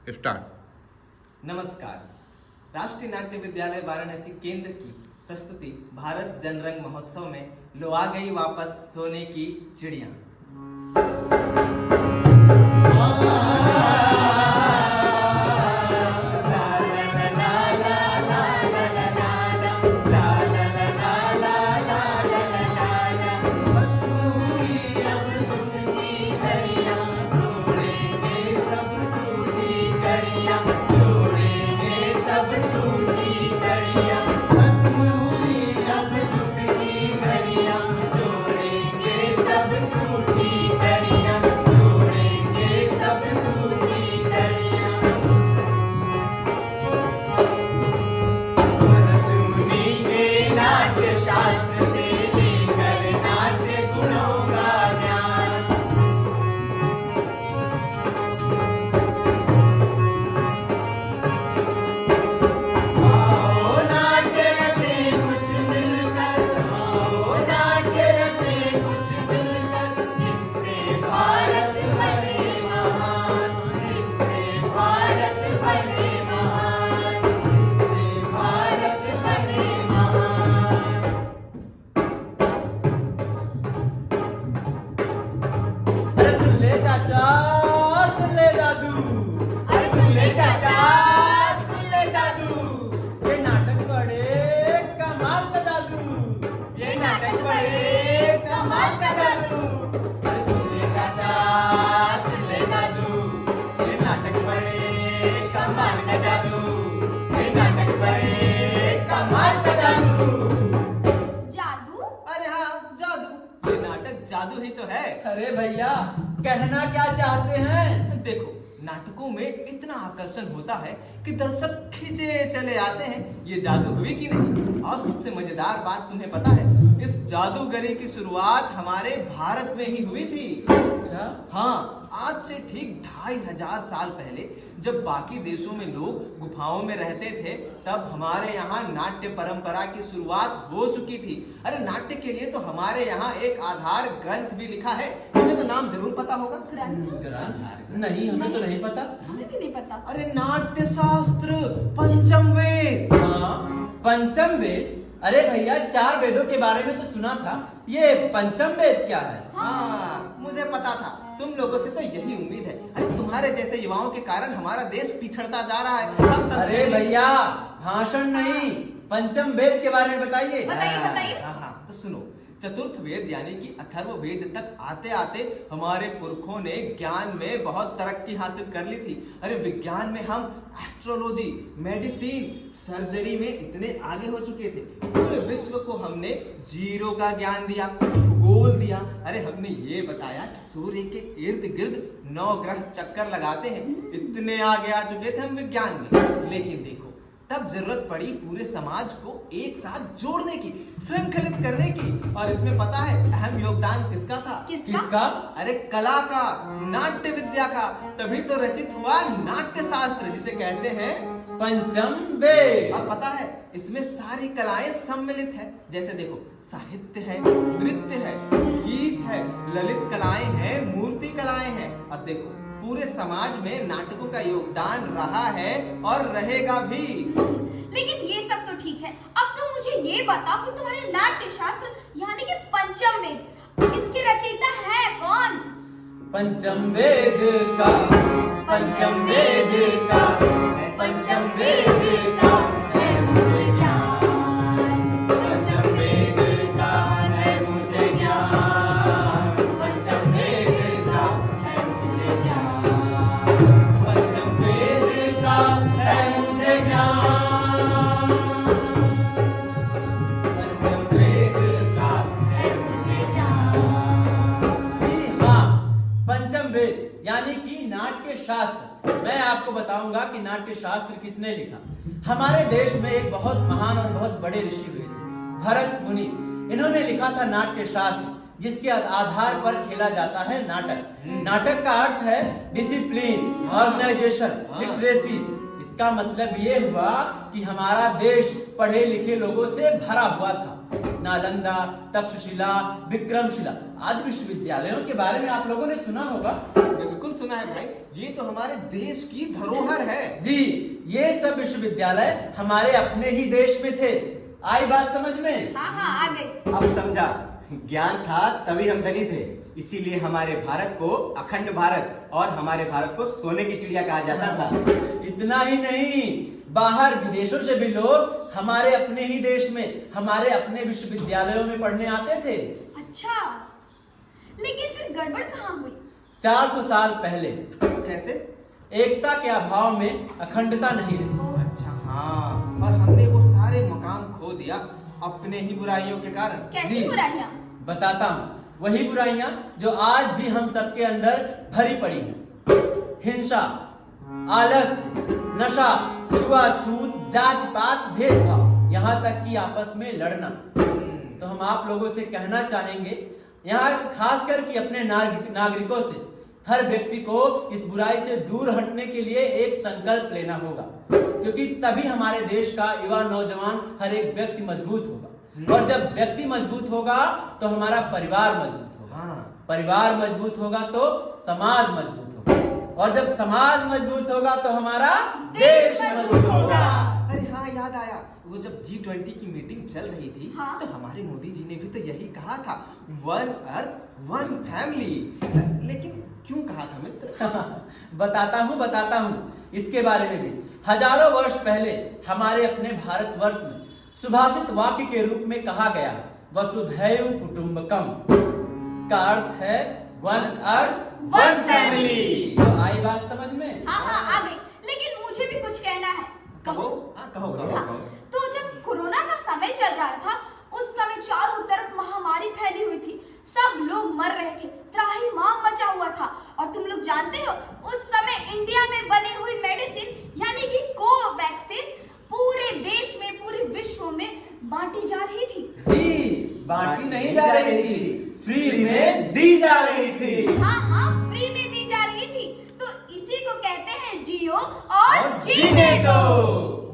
Start. नमस्कार। राष्ट्रीय नाट्य विद्यालय वाराणसी केंद्र की प्रस्तुति भारत जनरंग महोत्सव में लो आ गई वापस सोने की चिड़िया। जादू ही तो है। अरे भैया कहना क्या चाहते हैं? देखो, नाटकों में इतना आकर्षण होता है कि दर्शक खींचे चले आते हैं। ये जादू हुई कि नहीं? और सबसे मजेदार बात तुम्हें पता है, इस जादूगरी की शुरुआत हमारे भारत में ही हुई थी। अच्छा? हाँ, आज से ठीक 2500 साल पहले जब बाकी देशों में लोग गुफाओं में रहते थे, तब हमारे यहाँ नाट्य परंपरा की शुरुआत हो चुकी थी। अरे नाट्य के लिए तो हमारे यहाँ एक आधार ग्रंथ भी लिखा है। तुम्हें तो नाम जरूर पता होगा। ग्रंथ? नहीं, हमें तो नहीं पता। हमें भी नहीं पता। अरे नाट्य शास्त्र पंचम वेद। हाँ, पंचम वेद? अरे भैया 4 वेदों के बारे में तो सुना था, ये पंचम वेद क्या है? हाँ, मुझे पता था। तुम लोगों से तो यही उम्मीद है। अरे तुम्हारे जैसे युवाओं के कारण हमारा देश पिछड़ता जा रहा है। अरे भैया भाषण नहीं, पंचम वेद के बारे में बताइए। बताइए। हाँ, तो सुनो। चतुर्थ वेद यानी कि अथर्व वेद तक आते आते हमारे पुरखों ने ज्ञान में बहुत तरक्की हासिल कर ली थी। अरे विज्ञान में हम एस्ट्रोलॉजी, मेडिसिन, सर्जरी में इतने आगे हो चुके थे। पूरे विश्व को हमने जीरो का ज्ञान दिया, भूगोल दिया। अरे हमने ये बताया कि सूर्य के इर्द गिर्द 9 ग्रह चक्कर लगाते हैं। इतने आगे आ चुके थे हम विज्ञान में। लेकिन देखो, तब जरूरत पड़ी पूरे समाज को एक साथ जोड़ने की, श्रृंखलित करने की। और इसमें पता है अहम योगदान किसका था? किसका? अरे कला का, नाट्य विद्या का। तभी तो रचित हुआ नाट्य शास्त्र, जिसे कहते हैं पंचम वेद। और पता है इसमें सारी कलाएं सम्मिलित है। जैसे देखो, साहित्य है, नृत्य है, गीत है, ललित कलाएं हैं, मूर्ति कलाएं हैं। और देखो, पूरे समाज में नाटकों का योगदान रहा है और रहेगा भी। लेकिन ये सब तो ठीक है, अब तुम मुझे ये बताओ कि तुम्हारे नाट्य शास्त्र यानी कि पंचम वेद, इसके रचयिता है कौन? पंचम वेद का, पंचम वेद का, पंचम वेद का है मुझे ज्ञान। पंचम वेद का है मुझे ज्ञान। पंचम वेद का है मुझे ज्ञान। पंचम वेद का है मुझे ज्ञान। पंचम वेद का है मुझे ज्ञान। जी हाँ, पंचम वेद यानी कि नाट्य शास्त्र। मैं आपको बताऊंगा कि नाट्य शास्त्र किसने लिखा। हमारे देश में एक बहुत महान और बहुत बड़े ऋषि हुए थे, भरत मुनि। इन्होंने लिखा था नाट्य शास्त्र, जिसके आधार पर खेला जाता है नाटक। नाटक का अर्थ है डिसिप्लिन, ऑर्गेनाइजेशन, लिटरेसी। इसका मतलब ये हुआ कि हमारा देश पढ़े लिखे लोगों से भरा हुआ था। नालंदा, तक्षशिला, विक्रमशिला आदि विश्वविद्यालयों के बारे में आप लोगों ने सुना होगा। बिल्कुल सुना है भाई। ये तो हमारे देश की धरोहर जी, ये सब विश्वविद्यालय हमारे अपने ही देश में थे। आई बात समझ में? हाँ हाँ आ गई। अब समझा, ज्ञान था तभी हम धनी थे, इसीलिए हमारे भारत को अखंड भारत और हमारे भारत को सोने की चिड़िया कहा जाता था। इतना ही नहीं, बाहर विदेशों से भी लोग हमारे अपने ही देश में, हमारे अपने विश्वविद्यालयों में पढ़ने आते थे। अच्छा, लेकिन फिर गड़बड़ कहाँ हुई? 400 साल पहले कैसे? एकता के अभाव में अखंडता नहीं रही। अच्छा हाँ, और हमने वो सारे मकाम खो दिया अपने ही बुराइयों के कारण। कैसी जी। बुराइयां? बताता हूँ, वही बुराइयां जो आज भी हम सबके अंदर भरी पड़ी हैं। हिंसा, आलस्य, नशा, छुआछूत, जाति पात, भेदभाव, यहाँ तक कि आपस में लड़ना। तो हम आप लोगों से कहना चाहेंगे, यहाँ खासकर कि अपने नागरिकों से, हर व्यक्ति को इस बुराई से दूर हटने के लिए एक संकल्प लेना होगा, क्योंकि तभी हमारे देश का युवा नौजवान हर एक व्यक्ति मजबूत होगा। और जब व्यक्ति मजबूत होगा तो हमारा परिवार मजबूत होगा। हाँ। परिवार मजबूत होगा तो समाज मजबूत होगा, और जब समाज मजबूत होगा तो हमारा देश मजबूत होगा। अरे हाँ, याद आया, वो जब G20 की मीटिंग चल रही थी, हाँ। तो हमारे मोदी जी ने भी तो यही कहा था, वन अर्थ वन फैमिली। लेकिन क्यों कहा था मित्र? बताता हूँ इसके बारे में भी। हजारों वर्ष पहले हमारे अपने भारतवर्ष में सुभाषित वाक्य के रूप में कहा गया, वसुधैव कुटुंबकम। इसका अर्थ है वन अर्थ वन फैमिली। तो आई बात समझ में? हाँ हाँ आ गई, लेकिन मुझे भी कुछ कहना है। कहो। हाँ, कहो। हाँ, तो जब कोरोना का समय चल रहा था, उस समय चारों तरफ महामारी फैली हुई थी, सब लोग मर रहे थे, त्राहिमाम मचा हुआ था। और तुम लोग जानते हो, उस समय इंडिया में बनी हुई मेडिसिन यानी कि कोवैक्सीन पूरे देश में, पूरे विश्व में बांटी जा रही थी। जी, बांटी नहीं जा रही थी, फ्री में दी जा रही थी। हाँ हाँ, फ्री में दी जा रही थी। तो इसी को कहते हैं जियो और जीने दो।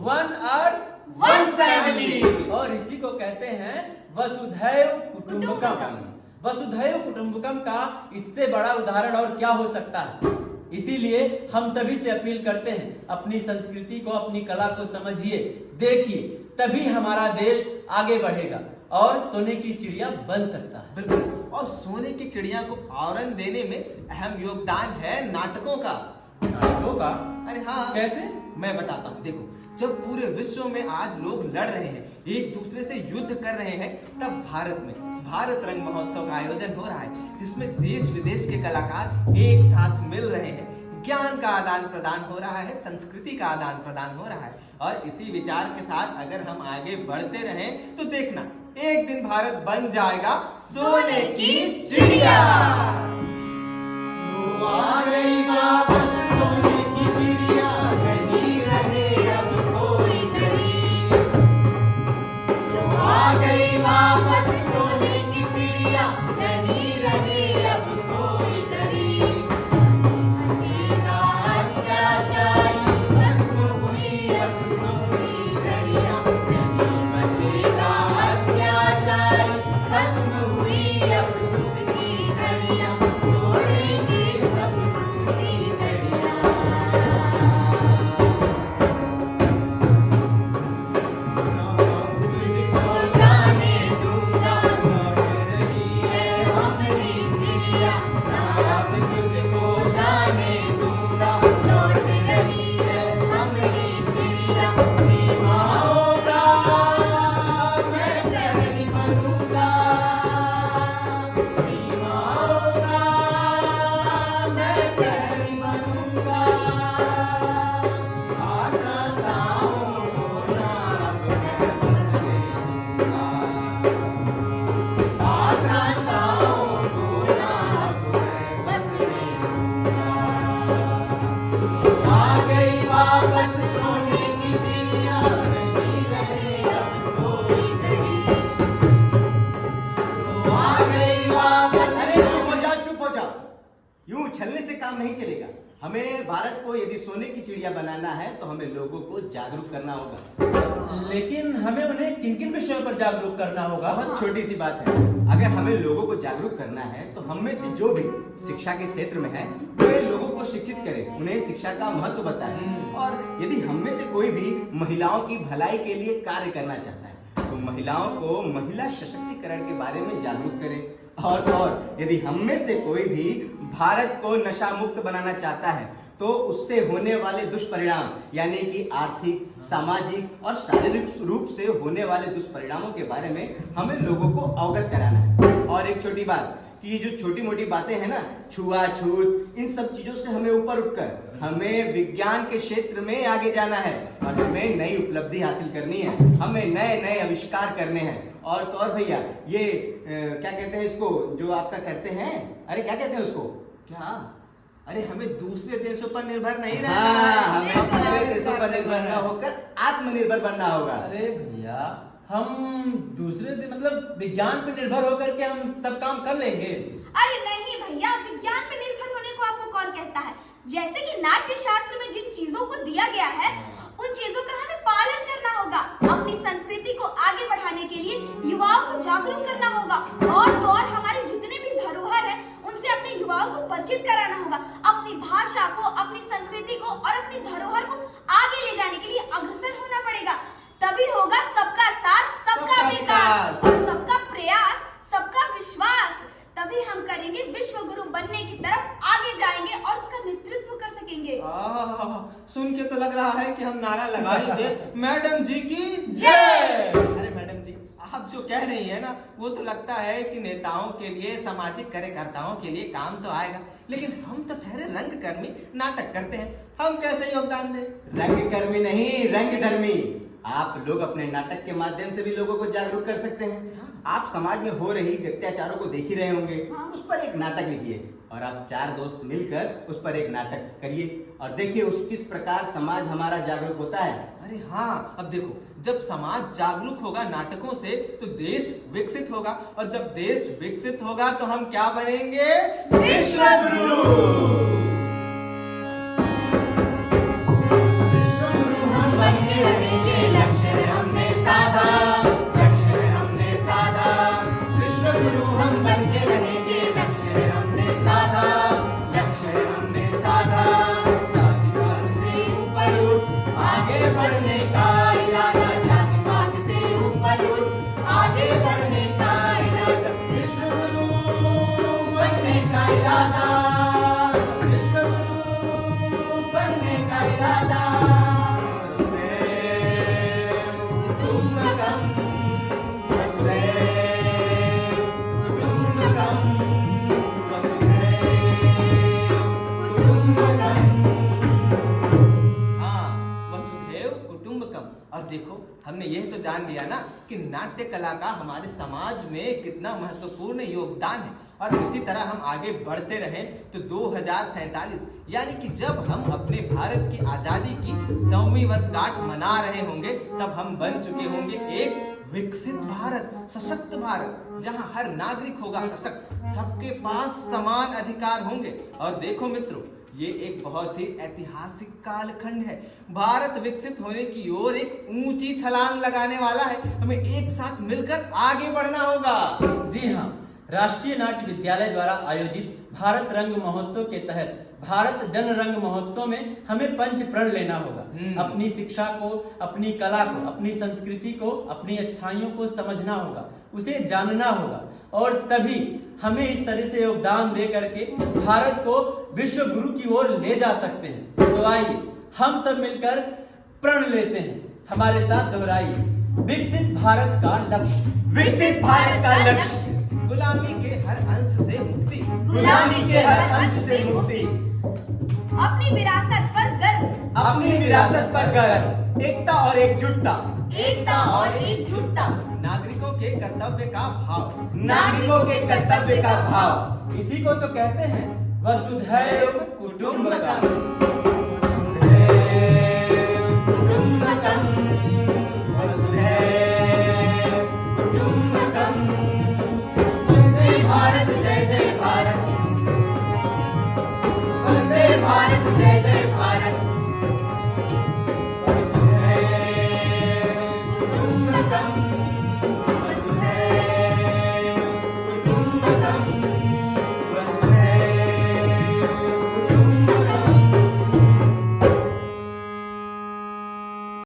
One earth one family. और इसी को कहते हैं वसुधैव कुटुंबकम। वसुधैव कुटुंबकम का इससे बड़ा उदाहरण और क्या हो सकता है? इसीलिए हम सभी से अपील करते हैं, अपनी संस्कृति को, अपनी कला को समझिए, देखिए, तभी हमारा देश आगे बढ़ेगा और सोने की चिड़िया बन सकता है। बिल्कुल, और सोने की चिड़िया को आवरण देने में अहम योगदान है नाटकों का। नाटकों का? अरे हाँ, कैसे? मैं बताता हूँ। देखो, जब पूरे विश्व में आज लोग लड़ रहे हैं, एक दूसरे से युद्ध कर रहे हैं, तब भारत में भारत रंग महोत्सव का आयोजन हो रहा है, जिसमें देश विदेश के कलाकार एक साथ मिल रहे हैं, ज्ञान का आदान प्रदान हो रहा है, संस्कृति का आदान प्रदान हो रहा है। और इसी विचार के साथ अगर हम आगे बढ़ते रहें तो देखना, एक दिन भारत बन जाएगा सोने की चिड़िया। वो आ गई वापस सोने की चिड़िया, कहीं रहे अब कोई गरीब। वो आ गई वापस सोने की चिड़िया, कहीं रहे अब कोई गरीब। बचेगा अत्याचारी, खत्म हुई अब दुखी घड़ियां। नहीं बचेगा अत्याचारी, खत्म हुई अब दुखी घड़ियां। जोड़ेंगे सब टूटी घड़ियां। तुझको जाने दूंगा, लौट रही है हमारी चिड़िया। अब तुझको जाने दूंगा, लौट रही है हमारी चिड़िया। सीमाओं का मैं प्रहरी बनूंगा, सीमाओं का मैं प्रहरी बनूंगा। आक्रांताओं को ना अब मैं बसने दूंगा, आक्रांताओं को ना अब मैं बसने दूंगा। आ गई वापस सोने की चिड़िया, नहीं रहे अब कोई गरीब। आ गई वापस। अरे चुप हो जाओ। यूं उछलने से काम नहीं चलेगा। हमें भारत को यदि सोने की चिड़िया बनाना है तो हमें लोगों को जागरूक करना होगा। लेकिन हमें उन्हें किन किन विषयों पर जागरूक करना होगा? बहुत छोटी सी बात है, अगर हमें लोगों को जागरूक करना है तो हम में से जो भी शिक्षा के क्षेत्र में है वे लोगों को शिक्षित करें, उन्हें शिक्षा का महत्व बताएं और यदि हम में से कोई भी महिलाओं की भलाई के लिए कार्य करना चाहता है तो महिलाओं को महिला सशक्तिकरण के बारे में जागरूक करें। और यदि हम में से कोई भी भारत को नशा मुक्त बनाना चाहता है तो उससे होने वाले दुष्परिणाम यानी कि आर्थिक, सामाजिक और शारीरिक रूप से होने वाले दुष्परिणामों के बारे में हमें लोगों को अवगत कराना है। और एक छोटी बात कि ये जो छोटी मोटी बातें हैं ना, छुआछूत, इन सब चीजों से हमें ऊपर उठकर हमें विज्ञान के क्षेत्र में आगे जाना है और हमें नई उपलब्धि हासिल करनी है, हमें नए नए आविष्कार करने हैं। और भैया ये क्या कहते हैं इसको जो आपका करते हैं, अरे क्या कहते हैं उसको? क्या? अरे हमें दूसरे देशों पर निर्भर नहीं रहना हाँ, है, हमें दूसरे देशों पर निर्भर न होकर आत्मनिर्भर बनना होगा। अरे भैया, हम मतलब विज्ञान पर निर्भर होकर के हम सब काम कर लेंगे। अरे नहीं भैया, विज्ञान पे निर्भर होने को आपको कौन कहता है? जैसे कि नाट्य शास्त्र में जिन चीजों को दिया गया है उन चीजों का हमें पालन करना होगा। अपनी संस्कृति को आगे बढ़ाने के लिए युवाओं को जागरूक करना होगा और तो और हमारे जितने भी धरोहर है उनसे अपने युवाओं को परिचित कराना होगा। अपनी भाषा को, अपनी संस्कृति को और अपनी धरोहर को आगे ले जाने के लिए अग्रसर होना पड़ेगा। तभी होगा सबका साथ, सबका विकास और सबका प्रयास, सबका विश्वास। तभी हम करेंगे विश्व गुरु बनने की तरफ आगे जाएंगे और उसका नेतृत्व कर सकेंगे। सुन के तो लग रहा है कि हम नारा लगा ही दे, मैडम जी की जय। अरे मैडम जी, आप जो कह रही है ना वो तो लगता है कि नेताओं के लिए, सामाजिक कार्यकर्ताओं के लिए काम तो आएगा, लेकिन हम तो ठहरे रंगकर्मी, नाटक करते हैं, हम कैसे योगदान दें? रंगकर्मी नहीं, रंगधर्मी। आप लोग अपने नाटक के माध्यम से भी लोगों को जागरूक कर सकते हैं। आप समाज में हो रही अत्याचारों को देख ही रहे होंगे, उस पर एक नाटक लिखिए और आप 4 दोस्त मिलकर उस पर एक नाटक करिए और देखिए उस किस प्रकार समाज हमारा जागरूक होता है। अरे हाँ, अब देखो, जब समाज जागरूक होगा नाटकों से तो देश विकसित होगा और जब देश विकसित होगा तो हम क्या बनेंगे? विश्व गुरु। बनके रहेंगे, लक्ष्य हमने साधा, लक्ष्य हमने साधा। विश्व गुरु हम बनके रहेंगे, लक्ष्य हमने साधा, लक्ष्य हमने साधा। जातिवाद से ऊपर उठ, आगे बढ़ने का इरादा, जातिवाद से ऊपर उठ, आगे बढ़ने का इरादा। विश्व गुरु बनने का इरादा, विश्व गुरु बनने का इरादा। और देखो, हमने यह तो जान लिया ना कि नाट्य कला का हमारे समाज में कितना महत्वपूर्ण योगदान है और इसी तरह हम आगे बढ़ते रहें तो 2047 यानी कि जब हम अपने भारत की आजादी की 100वीं वर्षगांठ मना रहे होंगे तब हम बन चुके होंगे एक विकसित भारत, सशक्त भारत, जहां हर नागरिक होगा सशक्त, सबके पास समान अधिकार होंगे। और देखो मित्रों, ये एक बहुत ही ऐतिहासिक कालखंड है। भारत विकसित होने की ओर एक ऊंची छलांग लगाने वाला है। हमें एक साथ मिलकर आगे बढ़ना होगा। जी हाँ, राष्ट्रीय नाट्य विद्यालय द्वारा आयोजित भारत रंग महोत्सव के तहत भारत जन रंग महोत्सव में हमें पंच प्रण लेना होगा। अपनी शिक्षा को, अपनी कला को, अपनी संस्कृति को, अपनी अच्छाइयों को समझना होगा, उसे जानना होगा और तभी हमें इस तरह से योगदान दे करके भारत को विश्व गुरु की ओर ले जा सकते हैं। तो आइए हम सब मिलकर प्रण लेते हैं, हमारे साथ दोहराइए। विकसित भारत का लक्ष्य, विकसित भारत का लक्ष्य, गुलामी के हर अंश से मुक्ति, गुलामी के हर अंश से मुक्ति, अपनी विरासत पर गर्व, अपनी विरासत पर गर्व, एकता और एकजुटता, एकता और एकजुटता, नागरिकों के कर्तव्य का भाव, नागरिकों के कर्तव्य का भाव। इसी को तो कहते हैं वसुधैव कुटुंबकम। कुटुंबकम, वसुधैव कुटुंबकम। वंदे भारत जय जय भारत, वंदे भारत जय जय भारत। वसुधैव कुटुंबकम।